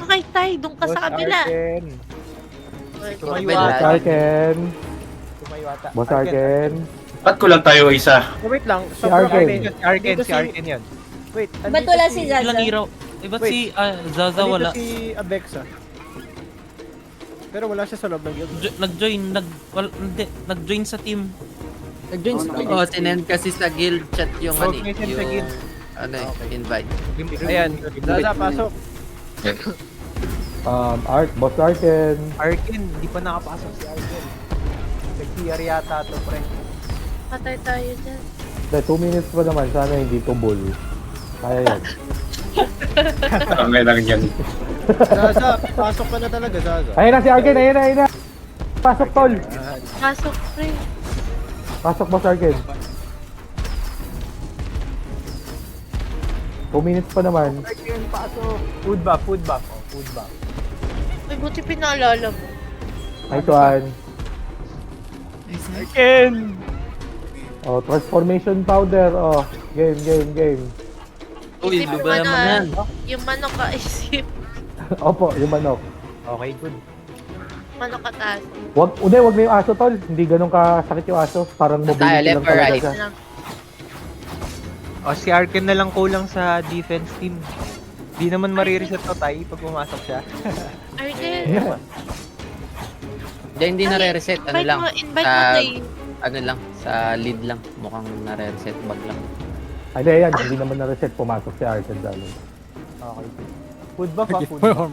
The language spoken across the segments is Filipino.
kay Tay, doon ka sa kabila. Boss Arken. Boss Arken. Ba't kulang tayo isa? Wait lang. Si Arken. Si Arken yan. Wait, Ba't wala si Zaza? Ilang iraw? Eh, ba't si Zaza wala? Andito si Abexa. Pero wala siya sa loob ng guild. Nag-join sa team. Nag-join sa Oo, sinend kasi sa guild chat yung ano Okay, send sa guild. invite. Ayan, Zaza, pasok. Boss Arken. Arken, di pa nakapasok si Arken. Nag-CR yata to, pre. Patay tayo dyan. 2 minutes pa naman, sana hindi tumble. Kaya yan. Ang lang yan. Zaza, pasok ka na talaga, Zaza. Ayun na si Arken, ayun na. Pasok tol. Pasok, pre. Pasok Boss Arken. 2 minutes pa naman. Arken, pasok. Food buff. Oh, food buff. Ay, buti pinaalala mo. Nice one. Arken! Oh, transformation powder. Oh, game. Uy, Isip luba mo naman yan. Yung manok ka isip. Opo, yung manok. Okay, good. Manok ka taas. Wag na yung aso tol. Hindi ganun kasakit yung aso. Parang Tayo, mobility left lang or talaga right? siya. O, si Arken na lang kulang sa defense team. Di naman marireset to tayo pag pumasok siya. Arden. Yeah. Hindi nare-reset. Ano lang. Invite mo Tay. Ano lang. Sa lead lang. Mukhang nare-reset bag lang. Hindi yan. Hindi naman na-reset. Pumasok si Arken dalo. Okay. Food buff ha, food buff.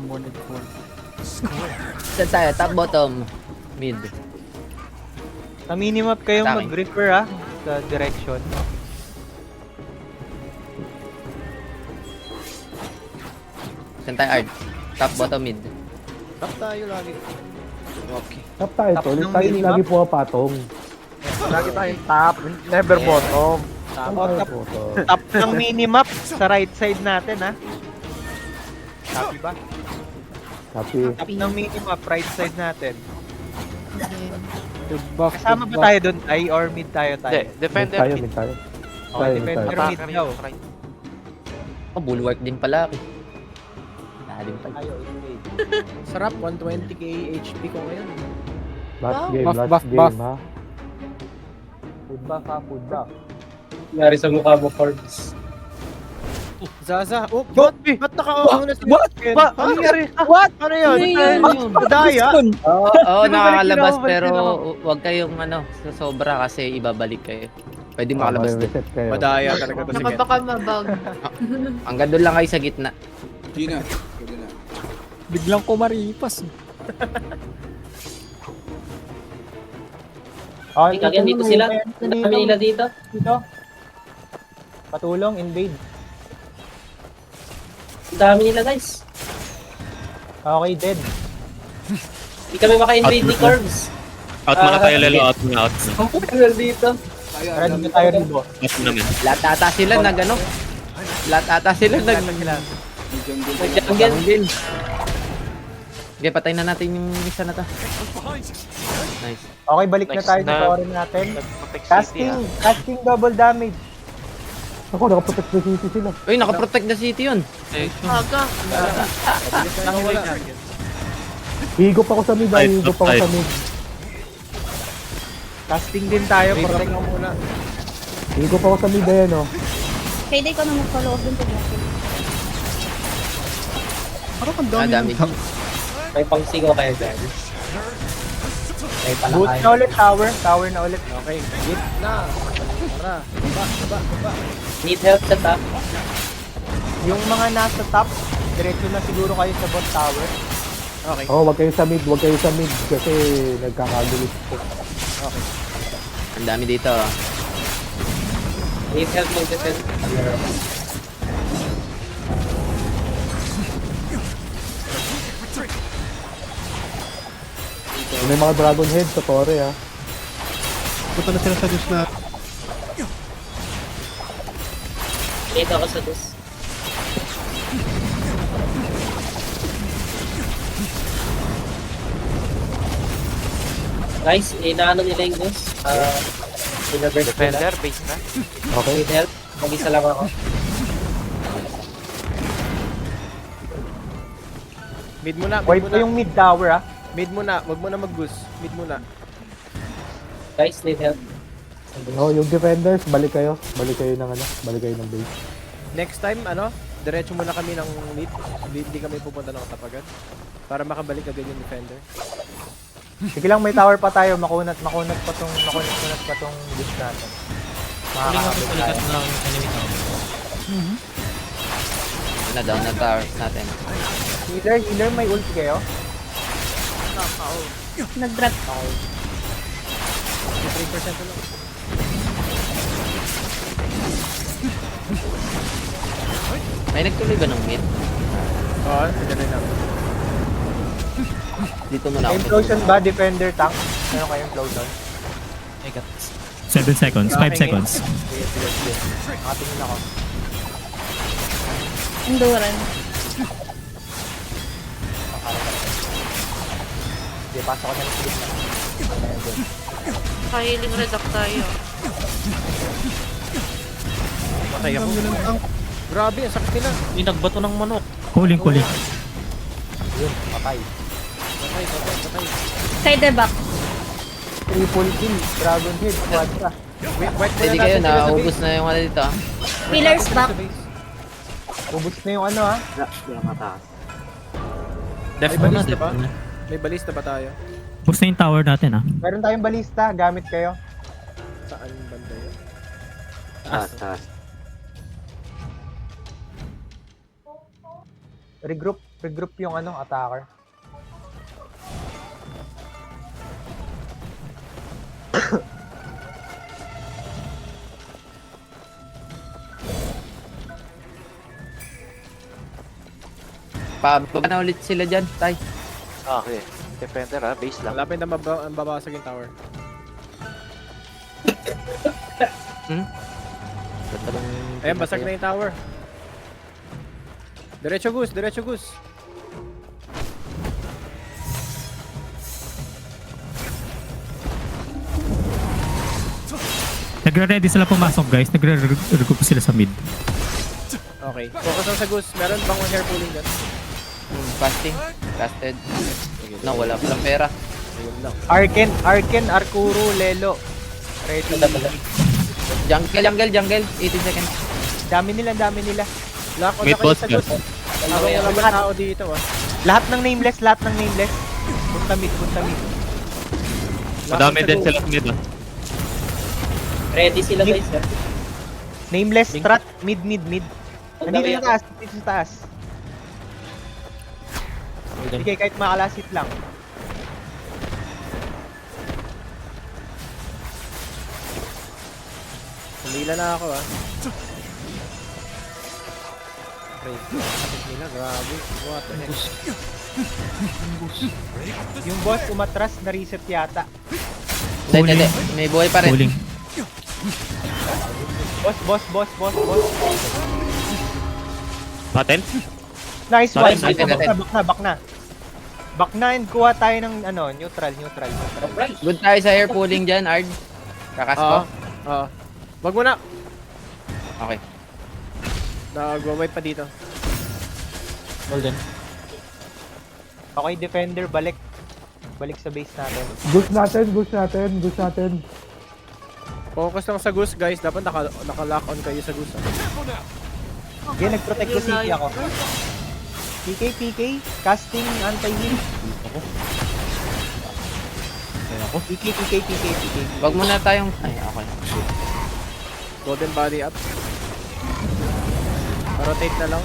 Saan tayo? Top, bottom, mid. Sa minimap kayong Attacking. mag-refer ha, sa direction. Saan tayo, Art? Top, bottom, mid. Top tayo lagi. Okay. Tap tayo Tap tol. ng Tayo minimap. lagi pumapatong. Lagi tayong top, never Yeah. bottom. Tap Oh, tayo top, po to. top ng minimap sa right side natin ha. Copy ba? Copy. Top ng minimap, right side natin. Buff. Kasama ba tayo doon? Ay, or mid tayo tayo? Mid tayo, mid tayo. Okay, Tayo, defender tayo. mid daw. Oh, bulwark din pala ako. Lalim pa. Tayo, engage. Sarap, 120k HP ko ngayon. Last Wow. game, Buff, last buff, game buff. ha. Food buff ha, food buff. Nangyari sa mukha mo, Forbes. Zaza, oh, ba't naka-ano na si Arken? What? Ano nangyari? What? Ano yun? Madaya? Oo, Di ba nakakalabas balik pero din huwag kayong sa sobra kasi ibabalik kayo. Pwede makalabas din. Reset kayo. Madaya talaga to si Baka Ken. baka mabag. Hanggang doon lang kayo sa gitna. Gina, pwede na. Biglang kumaripas. Okay, Kaya dito sila. Dami nila dito. Dito. Patulong, invade. Dami nila guys. Okay, dead. Hindi kami maka-invade ni Corbs. Out muna tayo, Lelo. Out muna, out. Meron dito. Tayo, Ready na tayo rin, boss. Out naman. Lahat ata sila nag ano? Lahat ata sila nag Jungle. Okay, patay na natin yung isa na to. Nice. Okay, balik na tayo sa core natin. Casting double damage. Ako, nakaprotect na city sila. Uy, nakaprotect na city yun. Aga. Higop ako sa mid, higop ako sa mid. Casting din tayo, protect mo muna. Higop ako sa mid, ayan oh. Pwede ko na mag-follow up dun sa Black. Parang ang Ah, dami. dami. May pangsigaw kayo dyan. May Boot palakay. na ulit, tower. Tower na ulit. Okay, hit na. Tara, baba. Need help sa top. Yung mga nasa top, diretso na siguro kayo sa bot tower. Okay. Oh, wag kayo sa mid kasi nagkakagulis po. Ang dami dito. Need help mag-defend. May mga dragon head sa tore ha. Punta na sila sa Diyos na. Dito ako sa dos. Guys, inaano nila yung dos. Defender, base na. Okay. Need help. Mag-isa lang ako. Mid muna, mid Wipe muna. ko yung mid tower ah. Mid muna, wag mo na mag-goose. Mid muna. Guys, need help. Oh, yung defenders, balik kayo. Balik kayo ng ano, balik kayo ng base. Next time, ano, diretso muna kami ng mid. Hindi kami pupunta ng katapagan. Para makabalik agad yung defender. Sige lang, may tower pa tayo. Makunat pa tong boost natin. Makakabit tayo. Na-down na towers natin. Healer, may ulti kayo? Nag-drop. 3% na lang. May nagtuloy ba ng mid? Oo, sige na. Dito muna ako. Implosion ba, defender tank? Meron kayong implosion? 7 seconds, 5 seconds. Sige. Nakatingin ako. Enduran. Sige, pasok ko na ng slip na. Kahiling reduct tayo. Patay ako. Grabe, ang sakit nila. May nagbato ng manok. Cooling. Yun, patay. Patay. Side back. Triple kill, dragon head, quadra. Wipe Pwede kayo, naubos na yung ano dito ah. Pillars back. Ubus na yung ano ha. May balista ba? May balista ba tayo? Boost na yung tower natin ah. Meron tayong balista, gamit kayo. Saan banda yun? Regroup yung ano, attacker. Pababa na ulit sila dyan, tay. Okay. Defender ha, base lang. Malapit na mababasag yung tower. Ayan, basag na yung tower. Diretso goose. Nagre-ready sila pumasok guys. Nagre-regroup sila sa mid. Okay. Focus lang sa goose. Meron bang hair pulling dyan? Casting. Casted. No, wala palang pera. Ayun lang. Arken, Arkuro, Lelo. Ready. Jungle. 18 seconds. Dami nila. Lock on Mid na kayo boss sa guys. goose. Habang wala tao dito ah. Lahat ng nameless. Punta mid. Lock Madami on sa din goose. sila sa mid ah. Ready sila guys, sir. Nameless strat, mid. Nandito dami sa taas. Sige, kahit makalasit lang. Humila na ako ah. Sakit nila, grabe. What the heck? Yung boss umatras, na-reset yata. Hindi. May buhay pa rin. Cooling. Boss. Patel? Nice one. Nice. Back na and kuha tayo ng ano, neutral. Good tayo sa air pooling dyan, Ard. Kakas ko. Oo. Wag mo na. Okay. Nag-wipe pa dito. Golden. Okay, defender, balik sa base natin. Goose natin. Focus lang sa goose guys. Dapat naka-lock on kayo sa goose. Okay, nag-protect ko city ako. PK, casting anti-heal. PK. Wag muna tayong... Ay, okay. Golden body up. Rotate na lang.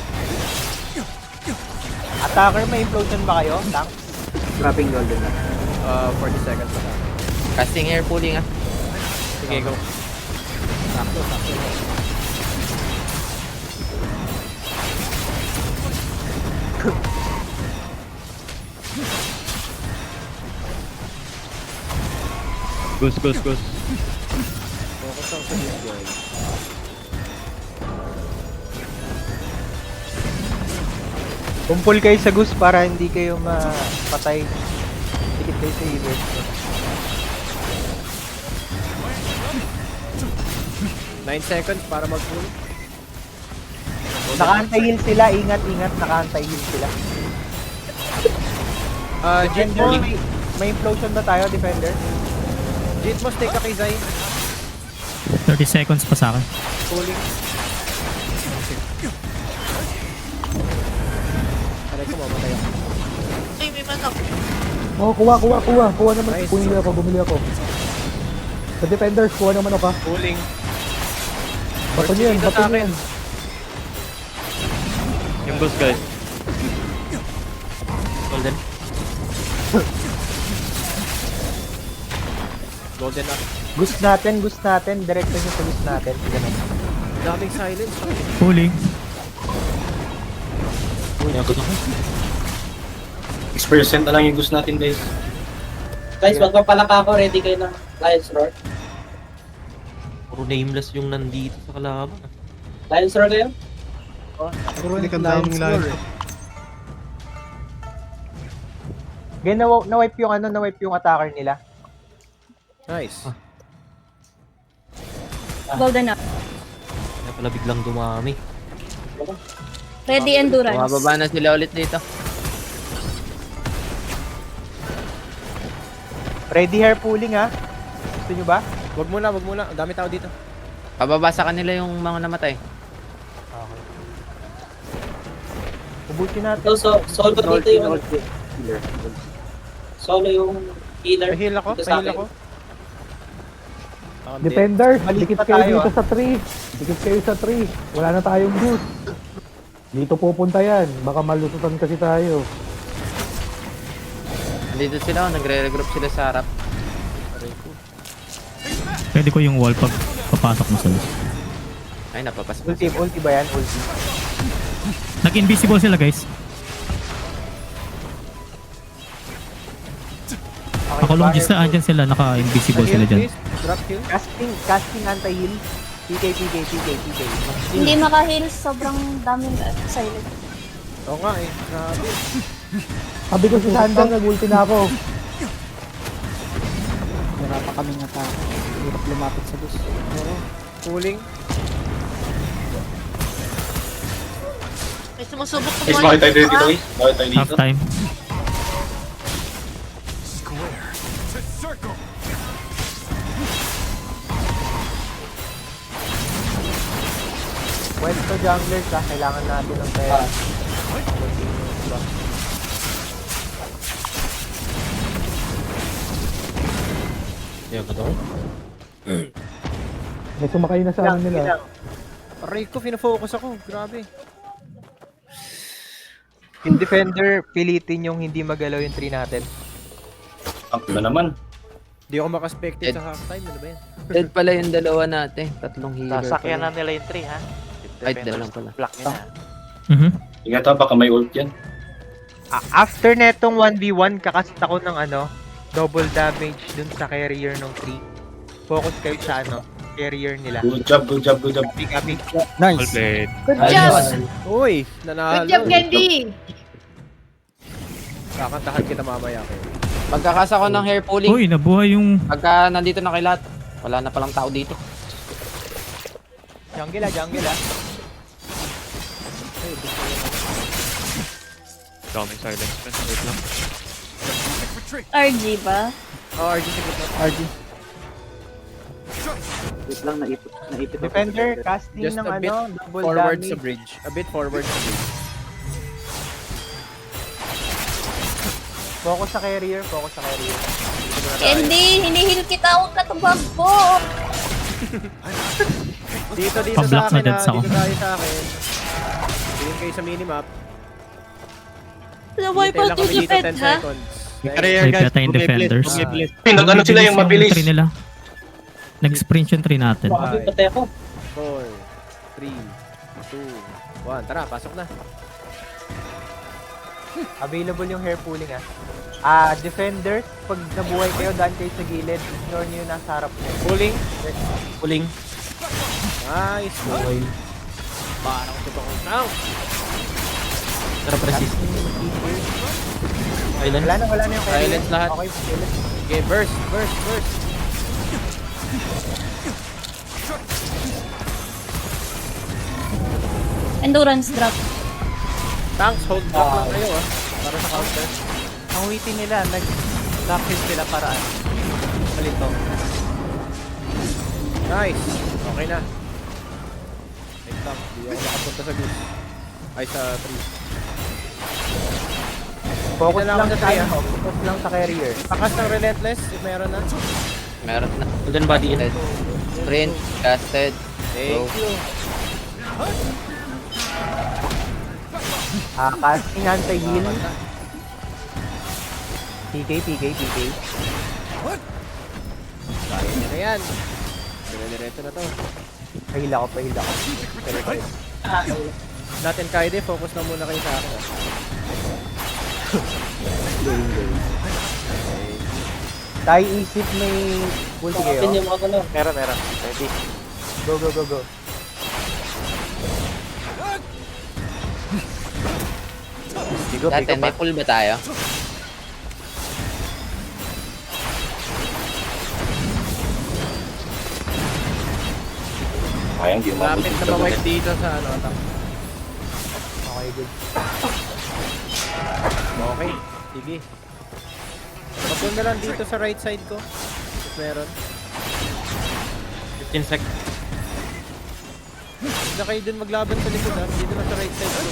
Attacker, may implosion ba kayo? Tank? Dropping golden na. 40 seconds pa. Casting air pooling ah. Sige, go. Sakto. Goose. Focus lang sa goose guys. Kumpul kayo sa goose para hindi kayo mapatay. Dikit kayo sa healers. 9 seconds para mag-pull. Naka-anti-heal sila, ingat, naka-anti-heal sila. Jit Defender, mo, may implosion ba tayo, defender? Jit mo, stay ka kay Zay. 30 seconds pa sa akin. Cooling. Aray ko, mamatay ako. Ay, may manok. Oh, kuha naman. Nice. Bumili ako. Sa defenders, kuha naman ako. Cooling. Bato niyo yan, bato niyo yan. Yung boss guys. Golden. Golden up. Ghost natin. Direkta niyo sa ghost natin. Ganun. Daming silence. Pulling. X% na lang yung gusto natin guys. Guys, magpapalaka ako. Ready kayo ng Lion's Roar. Puro nameless yung nandito sa kalaban. Lion's Roar kayo? Hindi ka daming lahat. Ganun, na-wipe yung attacker nila. Nice. Golden up. Kaya pala biglang dumami. Ready endurance. Bumababa na sila ulit dito. Ready hair pooling ha. Gusto nyo ba? Wag muna. Ang dami tao dito. Pababa sa kanila yung mga namatay. Okay. Ubusin natin. So, solo dito yung... Solo yung healer. Pahil ako. Dito sa akin. Defenders, dikit kayo dito sa tree. Dikit kayo sa tree. Wala na tayong boost. Dito pupunta yan. Baka malututan kasi tayo. Nandito sila, nagre-regroup sila sa harap. Pwede ko yung wall pag papasok mo sa loob. Ay, napapasok. Ulti ba yan? Ulti. Nag-invisible sila guys. Okay, Ako long gis na andyan sila, naka-invisible sila dyan. Drop kill. Casting anti-heal. PK. Hindi maka-heal. Sobrang daming silent. Oo nga eh. Grabe. Sabi ko si Sandang, nag-ulti na ako. Wala pa kaming atake. Hirap lumapit sa bus. Cooling. May sumusubok ko Guys, bakit tayo dito guys? Bakit tayo Half dito? time. Pwede to junglers ha. Kailangan natin ng pera. Ayaw ka daw? May sumakay na sa amin nila. Aray ko, fina-focus ako. Grabe. Yung defender, pilitin yung hindi magalaw yung tree natin. Ang na naman. Hindi ako makaspectate sa halftime. Ano ba yan? Dead pala yung dalawa natin. Tatlong healer Sasakyan na pala. nila yung 3 ha. Ay, dalawa lang pala. Block nyo na. Mhm. Ingat ha, baka may ult yan. After netong 1v1, kakast ako ng double damage dun sa carrier ng tree. Focus kayo sa carrier nila. Good job. Copy. Nice. Good Ay, job! naman. Uy! Nanalo. Good job, Candy! Kakantahan kita mamaya kayo. Pagkakas ako ng hair pulling. Uy, nabuhay yung... Pagka nandito na kay lahat, wala na palang tao dito. Jungle ah. Daming silence. Wait lang. RG ba? Oh, RG sa gitna. RG. Wait lang, naipit ako. Defender, casting Just ng a bit double forward damage. sa bridge. A bit forward sa bridge. Focus sa carrier. Candy, hinihil kita. Huwag ka tumakbo. Dito Pablock sa akin na dead ha. sa Dito tayo sa akin. Tingin kayo sa minimap. Na-wipe Hintay out lang yung kami dito defend, 10 ha? seconds. May peta yung defenders. Ano sila yung mabilis? Tree nila. Nag-sprint yung tree natin. Bakit patay ako? 4, 3, 2, 1. Tara, pasok na. Available yung hair pooling defenders, pag nabuhay kayo, daan kayo sa gilid. Ignore nyo yung nasa harap nyo. Pulling. Pulling. Nice. Okay. Parang ito kong sound. Tara, persist. Silence. Wala na yung carrier. Silence lahat. Okay, silence. Okay, burst. Endurance drop. Tanks, hold back lang kayo para sa counter. Ang witty nila, nag-lock-in sila para ano. Palito. Nice! Okay na. Wait lang, hindi ako nakapunta sa goose. Ay, sa tree. Focus Hindi na ako lang sa sa tree, ano, focus lang sa carrier. Takas ng Relentless, if meron na. Meron na. Golden body in. Sprint, casted. Thank you. Casting anti-heal. PK. Kaya nyo na yan. Dire-diretso na to. Pahil ako. Natin Kaide, focus na muna kayo sa akin. Tayo isip may ulti kayo. Akin yung mga ano. Meron. Ready. Go. Sige, Dati, pick up may pull ba tayo? Sayang, di Malapit na ma-wipe dito sa ano, attack. Okay, good. Okay, sige. Pagpun na lang dito sa right side ko. If meron. 15 seconds. Huwag na kayo dun maglaban sa likod ha. Dito na sa right side ko.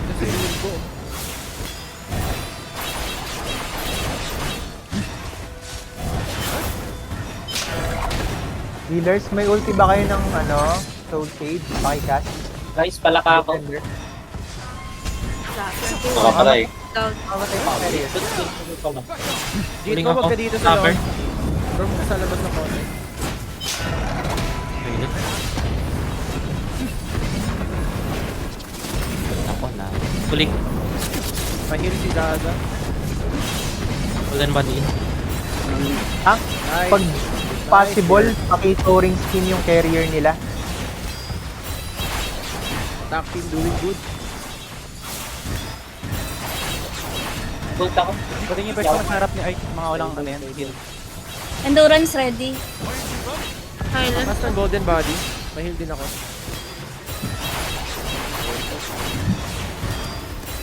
Kasi yun ko. Healers, may ulti ba kayo ng Soul Shade? Pakicast? Guys, palaka ako. Makakaray. Down. Dito wag ka dito sa loob. Room ka sa labas ng konti. Ako na. Kulik. Pahil si Daza. Golden body in. Nice. Pag possible, paki-touring skin yung carrier nila. Attack team doing good. Gold ako. Pwede niyo ba sa harap ni Ike, mga walang ano yan, heal. Endurance ready. Highland. Mas ng golden body. Mahil din ako.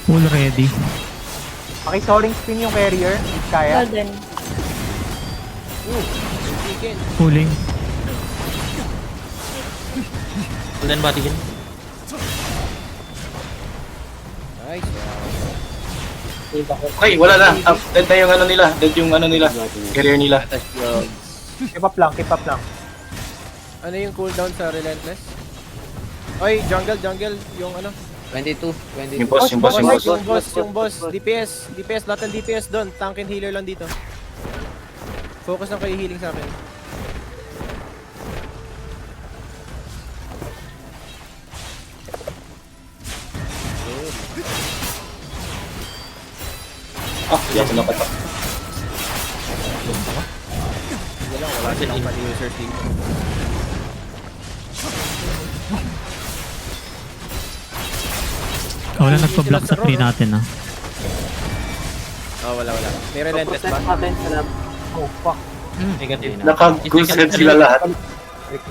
Full ready. Paki-touring skin yung carrier. Kaya. Golden. Chicken. Pulling. Golden body in. Nice. Gold ako. Okay, wala na. Dead na yung ano nila. Dead yung ano nila. Carrier nila. Keep up lang. Ano yung cooldown sa Relentless? Oy, jungle. Yung ano? 22. Yung boss. Yung boss. DPS. Lahat ng DPS doon. Tank and healer lang dito. Focus lang kayo healing sa akin. Hindi ako nakatak. Wala silang pali-user team. Wala nagpa-block sa tree natin ah. Oh, wala. May Relentless ba? natin sa lab. Oh, fuck. Negative. Naka-goose head sila lahat.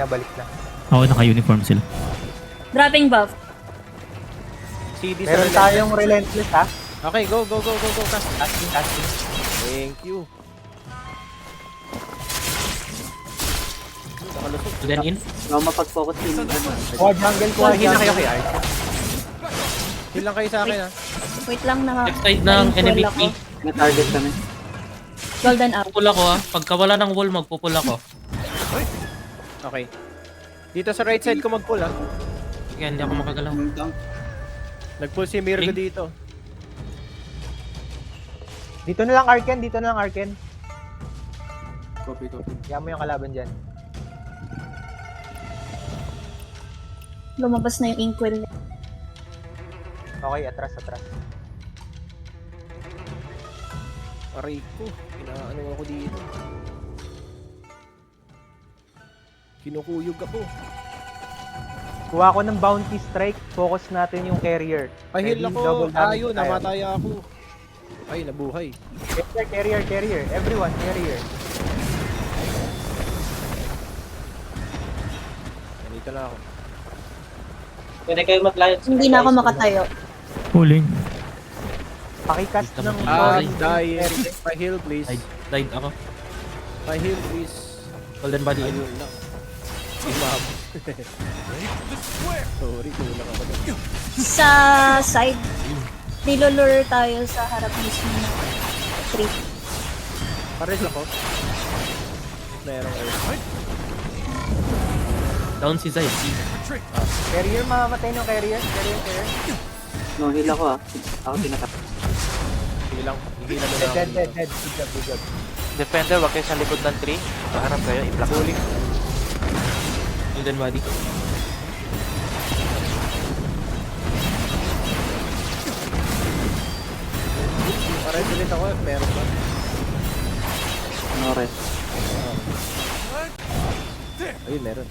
Balik na. Ako naka-uniform sila. Dropping buff. CD sa Meron Relentless. tayong relentless ha. Okay, go. Cast. Casting. Thank you. Nakalusot. Golden in. No, mapag-focus yung ano. Kuha jungle, kuha Heal na kayo jungle. kay Art. Heal lang kayo sa akin ha. Wait lang na. Left side ng enemy ako. P. May target kami. Golden up. Pupula ko ha. Pagka wala ng wall, magpupula ko. Okay. Dito sa right side ko mag-pull ha. Sige, hindi ako makagalaw. Nag-pull si Mirgo dito. Dito na lang Arken. Copy. Kaya mo yung kalaban dyan. Lumabas na yung inkwell. Okay, atras. Aray ko. Inaano ako dito. Kinukuyog ako. Kuha ko ng bounty strike, focus natin yung carrier. Heal Ready, ako. double damage Ayun, tayo. namatay ako. Ay, nabuhay. Carrier. Everyone, carrier. Nandito na ako. Pwede kayo mag-live. Hindi na ako makatayo. Pulling. Pakicast ng Ay, Dying. Pa-heal, please. Died ako. Pa-heal, please. Golden body in. Ayun lang. Imam. Sorry, kulang ako doon. Sa side, nilolure tayo sa harap mismo ng tree. Pares ako. Merong earth. Down si Zay. Carrier, mamamatay ng carrier. Carrier. No, heal ako ah. Ako tinatap. Hilang. Hilang na lang. Dead. Good job. Defender, wag kayo sa likod ng tree. Paharap kayo, i-block. Golden body. Pares ulit ako. Meron ba? No rest. Ayun, meron.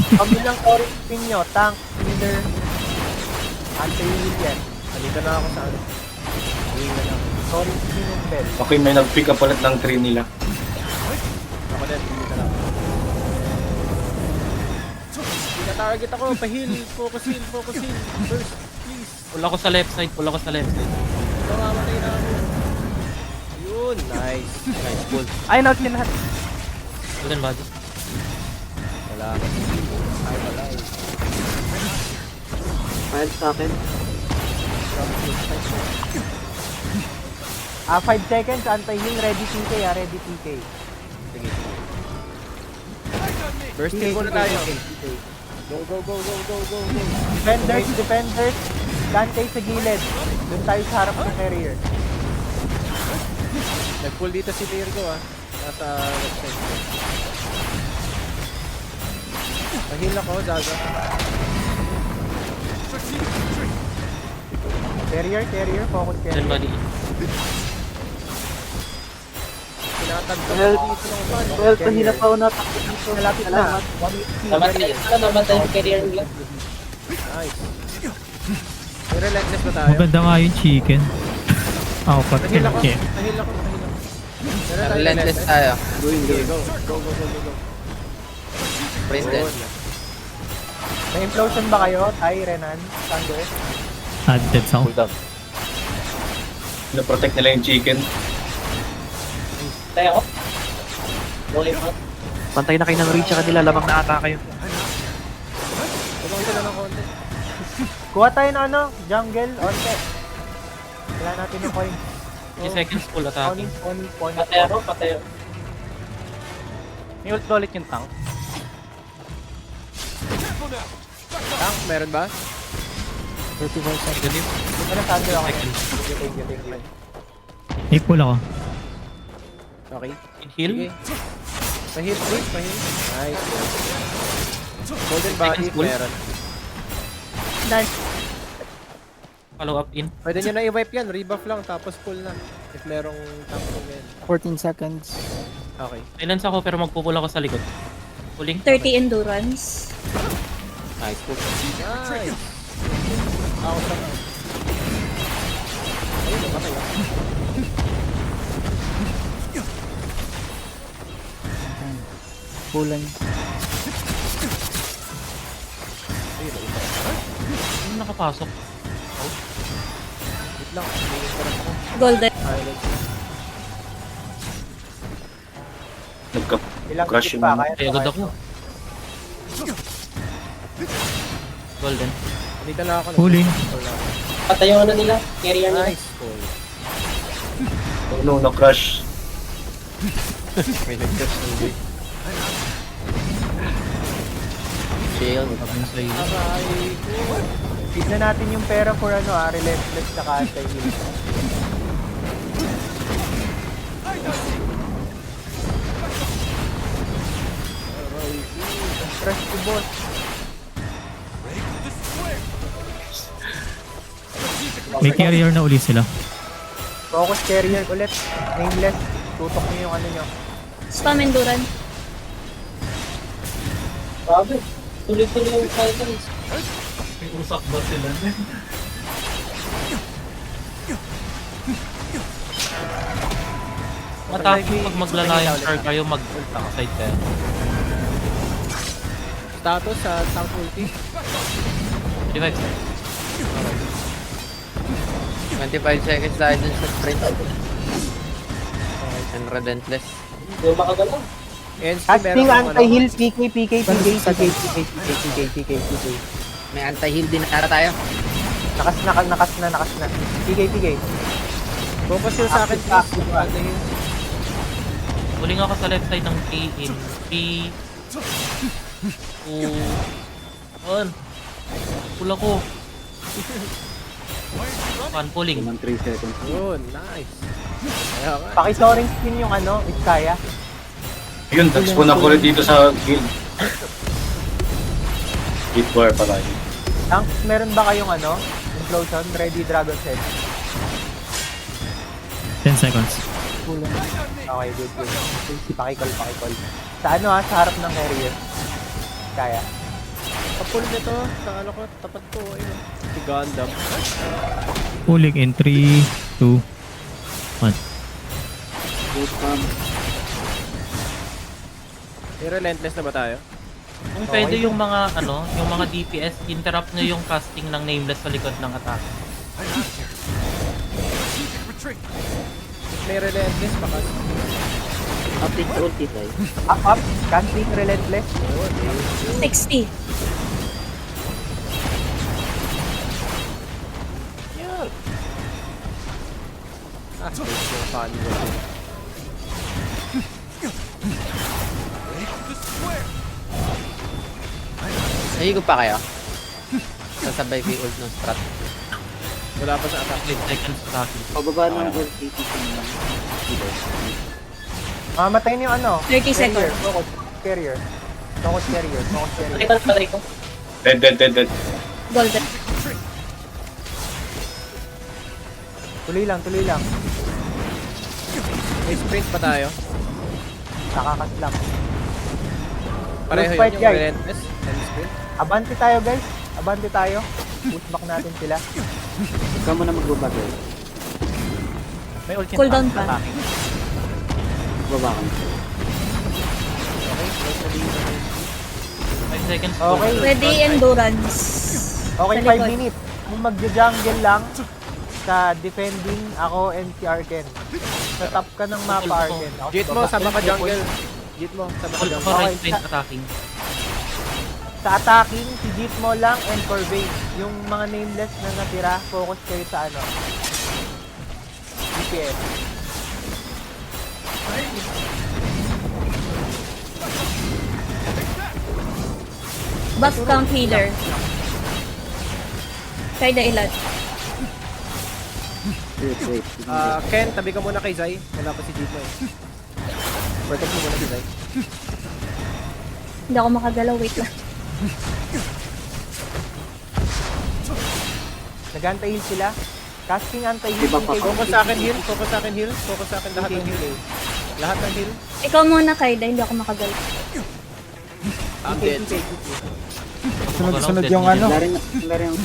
Kami lang orange pin nyo. Tank, healer, anti-heal yan. Halika na ako sa ano. Ayun na lang. Orange pin yung bell. Okay, may nag-pick up ulit ng tree nila. Ako din. Halika na ako. Tina-target ako. Pa-heal. Focus heal. First, please. Pull ako sa left side. Ito, mamatay na ako. Ayun. Nice. Nice, pull. Ay, not yun lahat. Golden body. Wala ako. Ay, wala eh. File sa akin. 5 seconds, anti-heal, ready PK ready PK. Sige. First kill muna tayo. Go. Defenders, Dante sa gilid. Doon tayo sa harap ng carrier. Nag-pull dito si Virgo ah. Nasa left side. Pahil ako, Zaza. Carrier, focus Golden carrier. body. Tinatag ko Well, dito ng ban. Well, pahila pa ako natakot dito. Malapit na. Salamat. Namatay yung carrier nila. Nice. May relentless ba tayo? Maganda nga yung chicken. Ako pa. Pahil ako. Okay. Meron tayo Relentless tayo. Sige, go. Printed. May implosion ba kayo? Tay, Renan, Thunder? Added sound. Na-protect nila yung chicken. Tayo ako. Okay pa. Pantay na kayo ng reach sa kanila, lamang na ata kayo. Tulong sila ng konti. Kuha tayo ng jungle, onte. Wala natin yung coin. 3 seconds full attack. Point. Patay ako. May ult ulit yung tank. Tank, meron ba? 35 seconds. Negative. Dito na Thunder ako. Seconds. Thank you. May pull ako. Okay. Heal. Sige. Pahil, please. Nice. Golden body, Seconds full. meron. Nice. Follow up in. Pwede nyo na i-wipe yan. Rebuff lang, tapos pull na. If merong tank mo yan. 14 seconds. Okay. Silence ako pero magpupull ako sa likod. Pulling. 30 endurance. Nice. Pull. Nice. Ako sa ayun, namatay ako. Pulan. Ano nakapasok? Wait lang. Tingin ko ako. Golden. Silence. Ilang Crush hit yung pa? ano. Kaya Kaya agad ako. Golden. Dito na ako. Pulling. Patay yung ano nila. Carrier nila. Nice. Cool. Oh no, na-crush. May nag-catch ng wait. Shield. Sa iyo. Aray ko. Tignan natin yung pera for relentless na anti-heal. Trust the boss. May carrier na uli sila. Focus carrier ulit. Nameless. Tutok niyo yung ano nyo. Spam endurance. Grabe. Tuloy-tuloy yung Titans. May usak ba sila? Matapos pag maglalayang star kayo, mag-side kayo. Status sa tank ulti. 35. 25 seconds tayo dun sa sprint. And relentless. Hindi ko makagalaw. NC Casting meron anti-heal, PK, PK, PK, PK, PK, PK, PK, PK. May anti-heal din na tayo. Nakas na. PK, PK. Focus yun sa akin, please. Anti-heal. Huling ako sa left side ng 3 in 3, 2, 1. Pula ko. One pulling. 3 seconds. Yun, nice. Kaya nga. Pakisoring skin yung ano, Iskaya. Yun, nag-spawn ako rin dito sa guild. Guild war pala yun. Tanks, meron ba kayong ano? Implosion, ready, Dragon's Head. 10 seconds. Okay, good. Pakicall. Sa ano sa harap ng carrier. Kaya. Kapul nito, sa ano ko, tapat ko. Ayun. Si Gundam. Pulling in 3, 2, 1. May relentless na ba tayo? Kung pwede yung mga yung mga DPS, interrupt nyo yung casting ng nameless sa likod ng attack. May relentless baka. Update ulti tayo. Up, casting relentless. 60. Ah, yung funny one. Nahigo pa kayo? Sasabay ko yung ult ng strat. Wala pa sa attack. 5 seconds attacking. Pababa ng ulti. Mamatay niyo yung ano? 30 seconds. Carrier. Focus carrier. Patay ko. Dead. Golden. Tuloy lang. May sprint pa tayo. Nakakas lang. Pareho Let's fight, yun yung guys. relentless and sprint. Abante tayo, guys. Abante tayo. Push back natin sila. Ikaw mo na magbaba guys. May ult yung Cooldown tank pa. attacking. Magbaba ka na. 5 seconds. Okay. Pwede endurance. Okay, Sa 5 likod. minutes. Kung magja-jungle lang sa defending ako and si Arken. Sa top ka ng mapa, Arken. Ako Jit mo, baba. sama ka jungle. Jit mo, sama ka Ult jungle. ko right Okay, side attacking. Sa attacking, si Jit mo lang and Corvée. Yung mga nameless na natira, focus kayo sa ano. DPS. Buff count healer. Kay da ilan. Wait. Ken, tabi ka muna kay Zai. Wala pa si Jito eh. Protect mo muna si Zai. Hindi ako makagalaw. Wait lang. Nag-anti-heal sila. Casting anti-heal. Iba pa. Focus sa akin heal. Focus sa akin heal. Focus sa akin lahat ng heal. Lahat ng heal. Ikaw muna kay da. Hindi ako makagalaw. I'm dead. Sunod yung ano. Lari yung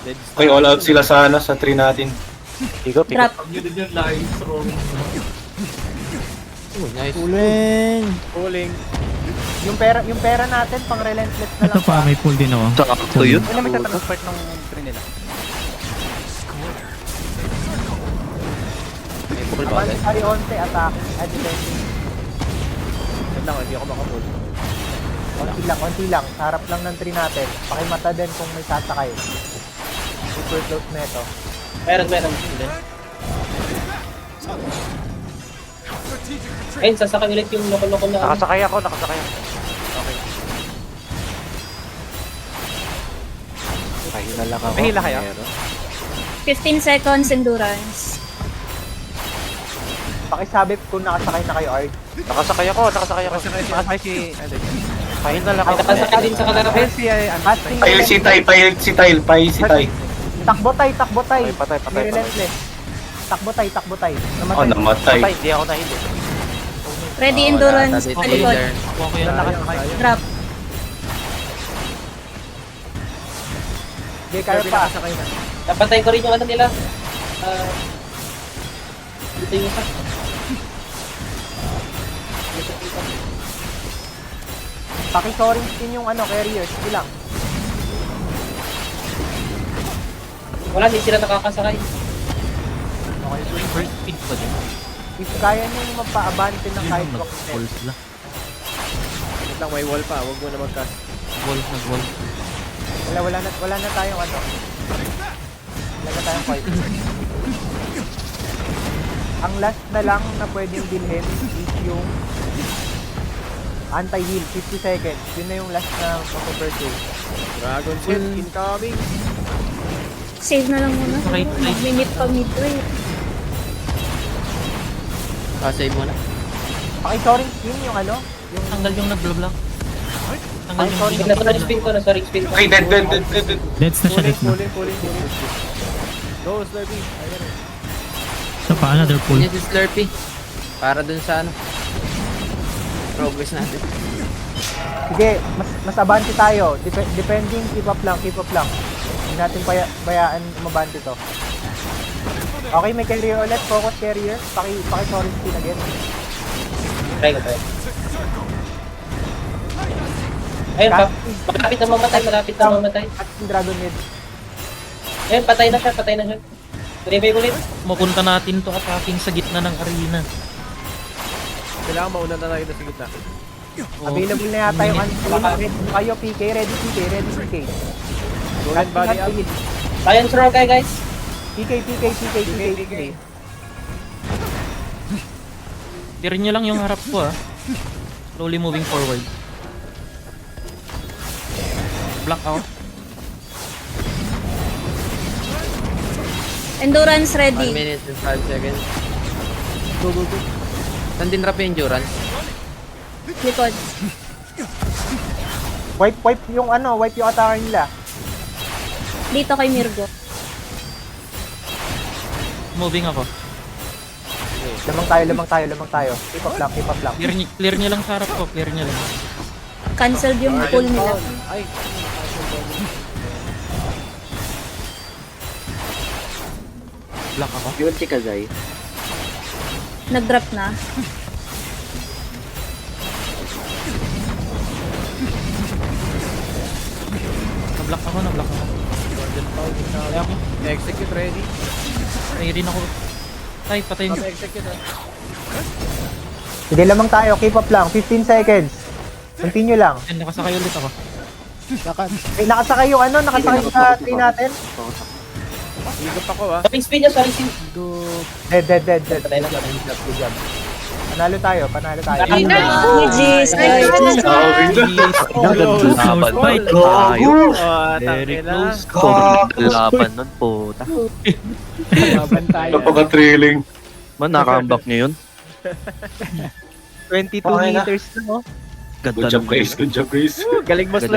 Dead. Okay, all out sila sa ano, sa tree natin. Pigo. Trap. Nice. Pulling. Yung pera natin, pang relentless na Ito lang. pa, may pull din ako. Sakto yun. Wala may tatransport ng tree nila. May pull ba ulit? Arionte, attack, defending. Yan lang, hindi ako makapull. Konti lang. Sa harap lang ng tree natin. Pakimata din kung may sasakay. Super close na ito. Meron. Ayun, sasakay ulit yung loko-loko na. Nakasakay ako. Pahila lang ako. Mahila kayo? 15 seconds endurance. Pakisabi kung nakasakay na kayo, Art. Nakasakay ako. Nakasakay si... Pahila lang ako. Nakasakay din sa kanara. Casting Pahil si Tay. Takbo tay. Patay. May relentless. Takbo tay. Oh, namatay. Patay. Hindi ako nahili. Ready Oh, endurance. wala, Sa likod. healer. Kuha ko yung Drop. Hindi, kaya pa. Napatay ko rin yung ano nila. Dito yung isa. Paki-soaring spin yung carrier. Sige lang. Wala, hindi sila nakakasakay. Okay, so First speed pa din. if kaya nyo yung magpa-abante ng kahit Nag-wall sila. Wait lang, may wall pa. Huwag mo na mag-cast. Nag-wall. wala na tayong Wala na tayong fight. Ang last na lang na pwedeng bilhin is yung anti-heal, 50 seconds. Yun na yung last na pursue. Dragon Shield incoming. Save na lang muna. Right, right. Mag-minute pa midway. Save mo na. Paki-soaring spin yung Tanggal yung nag-block. Tanggal yung sorry. Nasa ring spin ko, nasa ring spin ko. Okay, dead. Deads na siya, deads na. Pulling. Go, Slurpee. Ayan o. Siya pa, another pull. Yun si Slurpee. Para dun sa progress natin. Sige, mas abante tayo. Depending, keep up lang. Hindi natin bayaan umabante to. Okay, may carrier ulit. Focus carrier. Paki-soaring spin again. Try ko. Ayun, malapit na mamatay. At yung Dragon Head. Ayun, patay na siya. Revive ulit. Mapunta natin to attacking sa gitna ng arena. Kailangan mauna na tayo na sa gitna. Available na yata yung ready kayo, PK. Ready PK. Golden body up. Science roll kayo, guys. PK. Tirin nyo lang yung harap ko Slowly moving forward. Block out. Endurance 1 ready. minute and 5 seconds. Go. Saan din rap yung endurance? Likod. Wipe yung attacker nila. Dito kay Mirgo. Moving ako. Lamang tayo. Keep up lang. Clear nyo lang sa harap ko. Clear nyo lang. Cancel yung pull nila. Ay, Block ako. Guilty ka, Zay. Nag-drop na. Na-block ako. Golden Pound incoming. Execute ready. Ay rin ako. Tay, patayin nyo. Execute ah. Sige, lamang tayo. Keep up lang. 15 seconds. Continue lang. Ayun, nakasakay ulit ako. Nakasakay yung sa tree natin. Higop ako ah. Ring spin niya, sa ring spin. Dead. Patay na siya. Good job. Panalo tayo. Ay, GG's. Close fight. Very close. Laban nun po. Laban tayo. Napaka-thrilling. Man, nakambak niyo yun. 22 Okay na. meters na, Ganda Good job, naman. guys. Galing mo, Ganda Slurpee.